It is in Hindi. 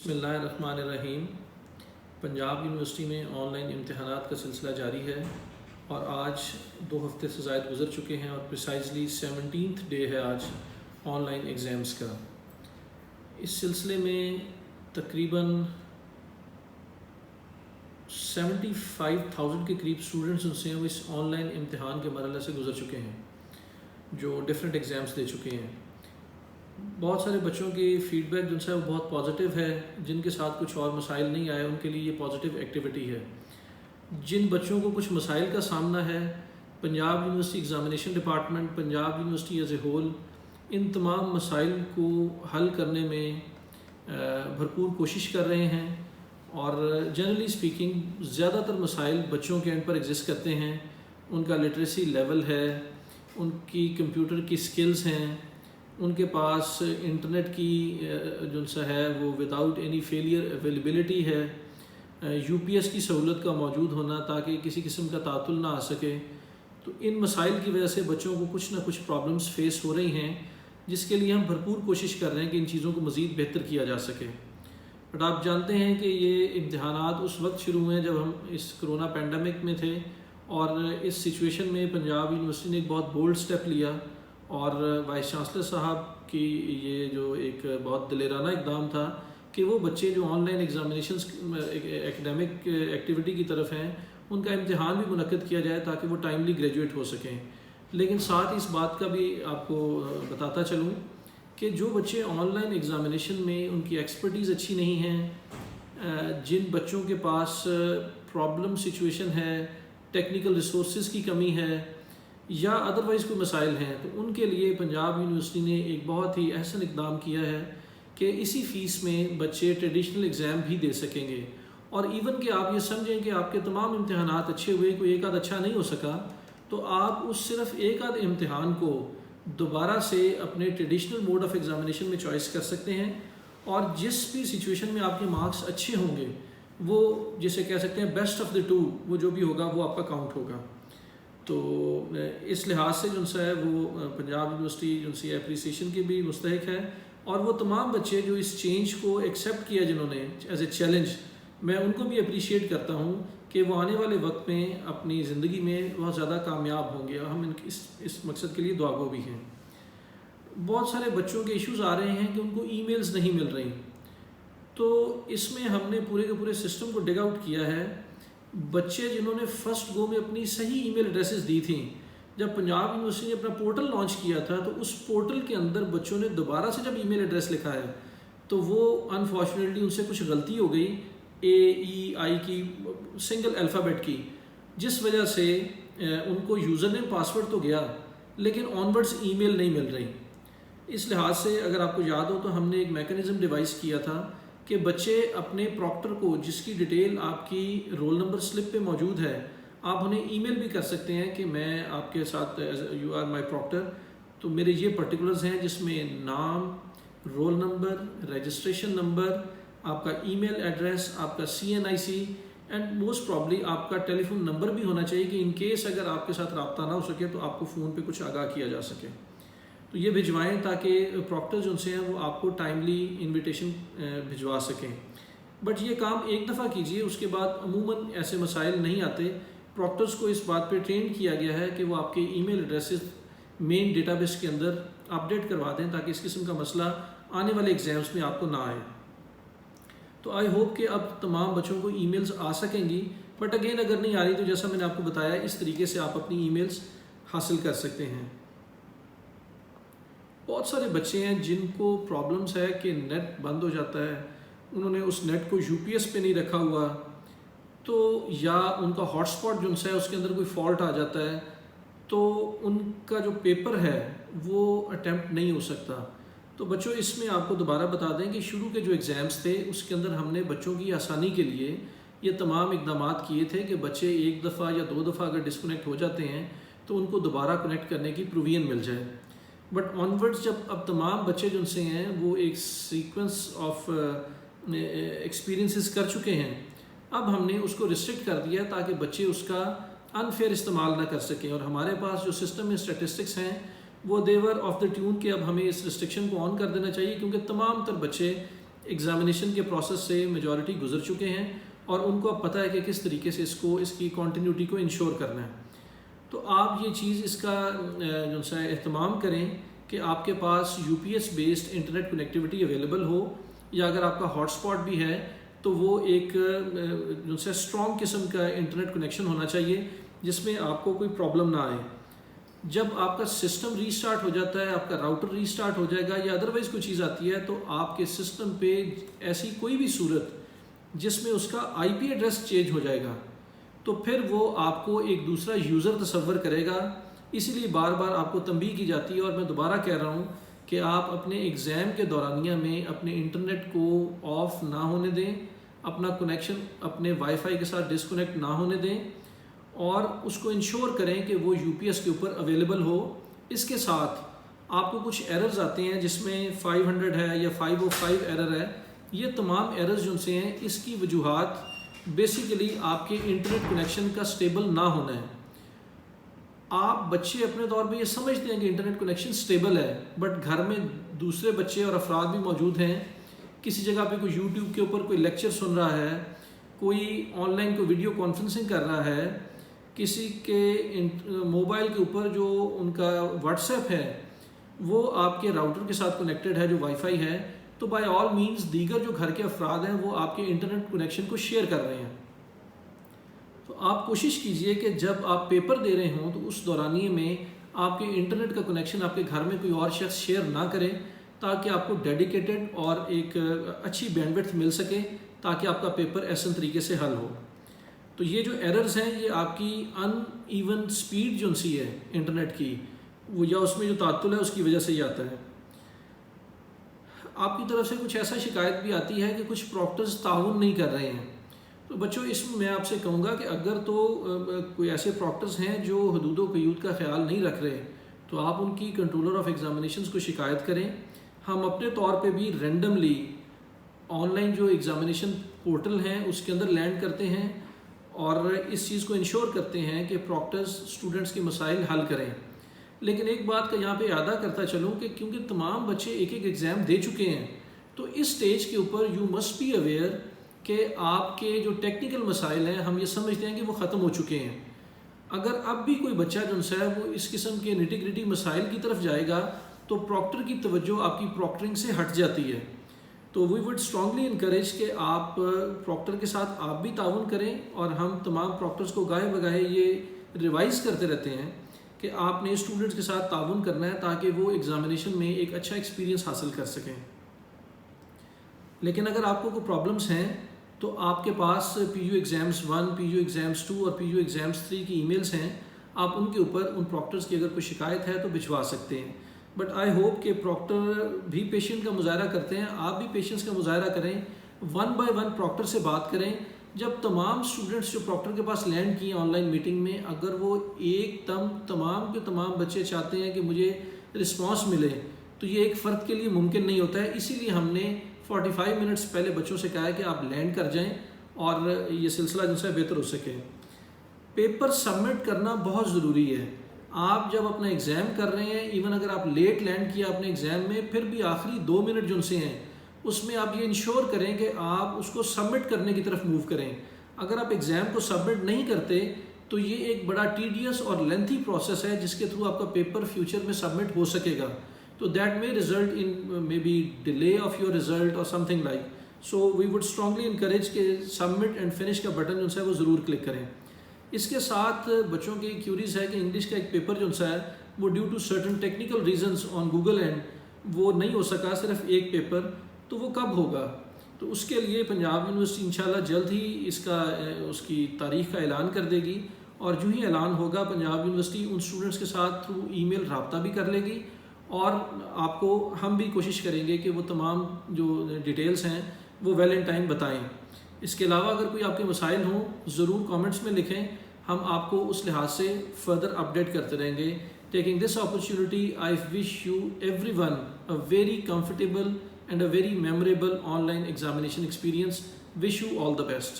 बिस्मिल्लाहिर्रहमानिर्रहीम। पंजाब यूनिवर्सिटी में ऑनलाइन इम्तहानात का सिलसिला जारी है और आज 2 हफ़्ते से ज़ायद गुज़र चुके हैं और प्रिसाइजली 17th डे है आज ऑनलाइन एग्ज़ाम्स का। इस सिलसिले में तकरीबन 75,000 के करीब स्टूडेंट्स उनसे वो इस ऑनलाइन इम्तहान के मरहले से गुज़र चुके हैं जो डिफरेंट एग्ज़ाम्स दे चुके हैं। बहुत सारे बच्चों की फ़ीडबैक जो है वो बहुत पॉजिटिव है। जिनके साथ कुछ और मसाइल नहीं आए उनके लिए ये पॉजिटिव एक्टिविटी है। जिन बच्चों को कुछ मसाइल का सामना है, Punjab university examination department, Punjab university as a whole इन तमाम मसाइल को हल करने में भरपूर कोशिश कर रहे हैं और जनरली स्पीकिंग ज़्यादातर मसाइल बच्चों के एंड पर एग्जिस्ट करते हैं। उनका लिटरेसी लेवल है, उनकी कंप्यूटर की स्किल्स हैं, उनके पास इंटरनेट की जो सा है वो विदाउट एनी फेलियर अवेलेबिलिटी है, यूपीएस की सहूलत का मौजूद होना ताकि किसी किस्म का तातुल ना आ सके। तो इन मसाइल की वजह से बच्चों को कुछ ना कुछ प्रॉब्लम्स फेस हो रही हैं जिसके लिए हम भरपूर कोशिश कर रहे हैं कि इन चीज़ों को मज़ीद बेहतर किया जा सके। बट आप जानते हैं कि ये इम्तहानात उस वक्त शुरू हुए जब हम इस कोरोना पैंडमिक में थे और इस सिचुएशन में पंजाब यूनिवर्सिटी ने एक बहुत बोल्ड स्टेप लिया और वाइस चांसलर साहब की ये जो एक बहुत दिलेराना इकदाम था कि वो बच्चे जो ऑनलाइन एग्ज़ामिनेशंस एकेडमिक एक्टिविटी की तरफ हैं उनका इम्तिहान भी मुनक्किद किया जाए ताकि वो टाइमली ग्रेजुएट हो सकें। लेकिन साथ इस बात का भी आपको बताता चलूँ कि जो बच्चे ऑनलाइन एग्ज़ामिनेशन में उनकी एक्सपर्टीज़ अच्छी नहीं है, जिन बच्चों के पास प्रॉब्लम सिचुएशन है, टेक्निकल रिसोर्स की कमी है या अदरवाइज़ कोई मसाइल हैं, तो उनके लिए पंजाब यूनिवर्सिटी ने एक बहुत ही अहसन इकदाम किया है कि इसी फ़ीस में बच्चे ट्रेडिशनल एग्ज़ाम भी दे सकेंगे। और इवन कि आप ये समझें कि आपके तमाम इम्तहानात अच्छे हुए, कोई एक आध अच्छा नहीं हो सका, तो आप उस सिर्फ एक आध इम्तहान को दोबारा से अपने ट्रेडिशनल मोड ऑफ़ एग्ज़ामिनेशन में चॉइस कर सकते हैं और जिस भी सिचुएशन में आपके मार्क्स अच्छे होंगे वो जिसे कह सकते हैं बेस्ट ऑफ़ द टू, वो जो भी होगा वो आपका काउंट होगा। तो इस लिहाज से जो है वो पंजाब यूनिवर्सिटी जो सी एप्रीसिएशन की भी मुस्तहिक है और वो तमाम बच्चे जो इस चेंज को एक्सेप्ट किया जिन्होंने एज ए चैलेंज, मैं उनको भी अप्रिशिएट करता हूँ कि वो आने वाले वक्त में अपनी ज़िंदगी में बहुत ज़्यादा कामयाब होंगे और हम इस मकसद के लिए दुआगो भी हैं। बहुत सारे बच्चों के इश्यूज़ आ रहे हैं कि उनको ईमेल्स नहीं मिल रही, तो इसमें हमने पूरे के पूरे सिस्टम को डिग आउट किया है। बच्चे जिन्होंने फ़र्स्ट गो में अपनी सही ईमेल एड्रेसेस दी थी, जब पंजाब यूनिवर्सिटी ने अपना पोर्टल लॉन्च किया था तो उस पोर्टल के अंदर बच्चों ने दोबारा से जब ईमेल एड्रेस लिखा है तो वो अनफॉर्चुनेटली उनसे कुछ गलती हो गई AEI की सिंगल अल्फ़ाबेट की, जिस वजह से उनको यूज़र नेम पासवर्ड तो गया लेकिन ऑनवर्ड्स ईमेल नहीं मिल रही। इस लिहाज से अगर आपको याद हो तो हमने एक मैकेनिज़्म डिवाइस किया था कि बच्चे अपने प्रॉक्टर को, जिसकी डिटेल आपकी रोल नंबर स्लिप पे मौजूद है, आप उन्हें ईमेल भी कर सकते हैं कि मैं आपके साथ यू आर माय प्रॉक्टर, तो मेरे ये पर्टिकुलर्स हैं जिसमें नाम, रोल नंबर, रजिस्ट्रेशन नंबर, आपका ईमेल एड्रेस, आपका CNIC एंड मोस्ट प्रॉब्ली आपका टेलीफोन नंबर भी होना चाहिए कि इन केस अगर आपके साथ रब्ता ना हो सके तो आपको फ़ोन पे कुछ आगाह किया जा सके। तो ये भिजवाएं ताकि प्रॉक्टर जो उनसे हैं वो आपको टाइमली इनविटेशन भिजवा सकें। बट ये काम एक दफ़ा कीजिए, उसके बाद अमूमन ऐसे मसाइल नहीं आते। प्रॉक्टर्स को इस बात पे ट्रेन किया गया है कि वो आपके ईमेल एड्रेसेस मेन डेटाबेस के अंदर अपडेट करवा दें ताकि इस किस्म का मसला आने वाले एग्ज़ाम्स में आपको ना आए। तो आई होप कि अब तमाम बच्चों को ईमेल्स आ सकेंगी, बट अगेन अगर नहीं आ रही तो जैसा मैंने आपको बताया इस तरीके से आप अपनी ईमेल्स हासिल कर सकते हैं। बहुत सारे बच्चे हैं जिनको प्रॉब्लम्स है कि नेट बंद हो जाता है, उन्होंने उस नेट को UPS पे नहीं रखा हुआ, तो या उनका हॉटस्पॉट जो है उसके अंदर कोई फॉल्ट आ जाता है तो उनका जो पेपर है वो अटैम्प्ट नहीं हो सकता। तो बच्चों इसमें आपको दोबारा बता दें कि शुरू के जो एग्ज़ाम्स थे उसके अंदर हमने बच्चों की आसानी के लिए ये तमाम इकदाम किए थे कि बच्चे एक दफ़ा या 2 दफ़ा अगर डिस्कनेक्ट हो जाते हैं तो उनको दोबारा कनेक्ट करने की प्रोविज़न मिल जाए। बट ऑनवर्ड्स जब अब तमाम बच्चे जो उनसे हैं वो एक सीक्वेंस ऑफ एक्सपीरियंसेस कर चुके हैं, अब हमने उसको रिस्ट्रिक्ट कर दिया ताकि बच्चे उसका अनफेयर इस्तेमाल ना कर सकें। और हमारे पास जो सिस्टम में स्टैटिस्टिक्स हैं वो देवर ऑफ द ट्यून के अब हमें इस रिस्ट्रिक्शन को ऑन कर देना चाहिए क्योंकि तमाम तर बच्चे एग्ज़ामिनेशन के प्रोसेस से मेजॉरिटी गुजर चुके हैं और उनको अब पता है कि किस तरीके से इसकी कॉन्टीन्यूटी को इंश्योर करना है। तो आप ये चीज़ इसका जो सा एहतमाम करें कि आपके पास UPS based internet connectivity available हो, या अगर आपका हॉटस्पॉट भी है तो वो एक जो सा स्ट्रॉन्ग किस्म का इंटरनेट कनेक्शन होना चाहिए जिसमें आपको कोई प्रॉब्लम ना आए। जब आपका सिस्टम रीस्टार्ट हो जाता है, आपका राउटर रीस्टार्ट हो जाएगा या अदरवाइज़ कोई चीज़ आती है, तो आपके सिस्टम पे ऐसी कोई भी सूरत जिसमें उसका आईपी एड्रेस चेंज हो जाएगा, तो फिर वो आपको एक दूसरा यूज़र तस्वर करेगा। इसीलिए बार बार आपको तंबीह की जाती है, और मैं दोबारा कह रहा हूँ कि आप अपने एग्ज़ाम के दौरानिया में अपने इंटरनेट को ऑफ़ ना होने दें, अपना कनेक्शन अपने वाईफाई के साथ डिसकनेक्ट ना होने दें, और उसको इंश्योर करें कि वो यूपीएस के ऊपर अवेलेबल हो। इसके साथ आपको कुछ एरर्स आते हैं जिसमें 500 है या 505 एरर है। ये तमाम एरर्स जो से हैं, इसकी वजूहात बेसिकली आपके इंटरनेट कनेक्शन का स्टेबल ना होना है। आप बच्चे अपने तौर पे ये समझते हैं कि इंटरनेट कनेक्शन स्टेबल है, बट घर में दूसरे बच्चे और अफराद भी मौजूद हैं। किसी जगह पे कोई यूट्यूब के ऊपर कोई लेक्चर सुन रहा है, कोई ऑनलाइन कोई वीडियो कॉन्फ्रेंसिंग कर रहा है, किसी के मोबाइल के ऊपर जो उनका व्हाट्सएप है वो आपके राउटर के साथ कनेक्टेड है जो वाईफाई है, तो बाय ऑल मींस दीगर जो घर के अफराद हैं वो आपके इंटरनेट कनेक्शन को शेयर कर रहे हैं। तो आप कोशिश कीजिए कि जब आप पेपर दे रहे हों तो उस दौरानिए में आपके इंटरनेट का कनेक्शन आपके घर में कोई और शख्स शेयर ना करें, ताकि आपको डेडिकेटेड और एक अच्छी बैंडविड्थ मिल सके, ताकि आपका पेपर ऐसे तरीके से हल हो। तो ये जो एरर्स हैं ये आपकी अनइवन स्पीड जो सी है इंटरनेट की, वो या उसमें जो तात्तुल है उसकी वजह से ही आता है। आपकी तरफ से कुछ ऐसा शिकायत भी आती है कि कुछ प्रॉक्टर्स ताउन नहीं कर रहे हैं। तो बच्चों, इसमें मैं आपसे कहूँगा कि अगर तो कोई ऐसे प्रॉक्टर्स हैं जो हदूद व क़यूद का ख्याल नहीं रख रहे, तो आप उनकी कंट्रोलर ऑफ एग्ज़ामिनेशंस को शिकायत करें। हम अपने तौर पे भी रैंडमली ऑनलाइन जो एग्ज़ामिनेशन पोर्टल हैं उसके अंदर लैंड करते हैं और इस चीज़ को इंश्योर करते हैं कि प्रॉक्टर्स स्टूडेंट्स के मसाइल हल करें। लेकिन एक बात का यहाँ पे यादा करता चलूँ कि क्योंकि तमाम बच्चे एक एक एग्ज़ाम दे चुके हैं, तो इस स्टेज के ऊपर यू मस्ट बी अवेयर कि आपके जो टेक्निकल मसाइल हैं हम ये समझते हैं कि वो ख़त्म हो चुके हैं। अगर अब भी कोई बच्चा जो है वो इस किस्म के निटी ग्रिटी मसाइल की तरफ जाएगा तो प्रॉक्टर की तवज्जो आपकी प्रॉक्टरिंग से हट जाती है। तो वी वुड स्ट्रांगली इनकरेज कि आप प्रॉक्टर के साथ आप भी ताउन करें, और हम तमाम प्रॉक्टर्स को गाहे बगाहे ये रिवाइज़ करते रहते हैं कि आपने स्टूडेंट्स के साथ ताउन करना है ताकि वो एग्ज़ामिनेशन में एक अच्छा एक्सपीरियंस हासिल कर सकें। लेकिन अगर आपको कोई प्रॉब्लम्स हैं तो आपके पास PU एग्ज़ाम्स 1, PU एग्ज़ाम्स 2 और PU एग्ज़ाम्स 3 की ईमेल्स हैं। आप उनके ऊपर उन प्रॉक्टर्स की अगर कोई शिकायत है तो भिजवा सकते हैं। बट आई होप कि प्रॉक्टर भी पेशेंट का मुजाहरा करते हैं, आप भी पेशेंस का मुजाहरा करें, 1 बाय 1 प्रॉक्टर से बात करें। जब तमाम स्टूडेंट्स जो प्रॉक्टर के पास लैंड किए ऑनलाइन मीटिंग में, अगर वो एकदम तमाम के तमाम बच्चे चाहते हैं कि मुझे रिस्पॉन्स मिले, तो ये एक फ़र्द के लिए मुमकिन नहीं होता है। इसीलिए हमने 45 मिनट्स पहले बच्चों से कहा है कि आप लैंड कर जाएं और ये सिलसिला जिनसे बेहतर हो सके। पेपर सबमिट करना बहुत ज़रूरी है। आप जब अपना एग्ज़ाम कर रहे हैं, इवन अगर आप लेट लैंड किया अपने एग्ज़ाम में, फिर भी आखिरी 2 मिनट जो से हैं उसमें आप ये इंश्योर करें कि आप उसको सबमिट करने की तरफ मूव करें। अगर आप एग्ज़ाम को सबमिट नहीं करते तो ये एक बड़ा टीडियस और लेंथी प्रोसेस है जिसके थ्रू आपका पेपर फ्यूचर में सबमिट हो सकेगा। तो that may result in may be delay of your result और something like. So we would strongly encourage के सबमिट एंड फिनिश का बटन जो है वो ज़रूर क्लिक करें। इसके साथ बच्चों की क्यूरीज है कि इंग्लिश का एक पेपर जो है वो due to certain technical reasons on Google and वो नहीं हो सका, सिर्फ एक पेपर, तो वो कब होगा? तो उसके लिए पंजाब यूनिवर्सिटी इंशाल्लाह जल्द ही इसका उसकी तारीख़ का ऐलान कर देगी, और जो ही ऐलान होगा पंजाब यूनिवर्सिटी उन स्टूडेंट्स के साथ थ्रू ईमेल रब्ता भी कर लेगी, और आपको हम भी कोशिश करेंगे कि वो तमाम जो डिटेल्स हैं वो वेल इन टाइम बताएं। इसके अलावा अगर कोई आपके मसाइल हों ज़रूर कमेंट्स में लिखें, हम आपको उस लिहाज से फर्दर अपडेट करते रहेंगे। Taking this opportunity I wish you everyone a very comfortable and a very memorable online examination experience. Wish you all the best.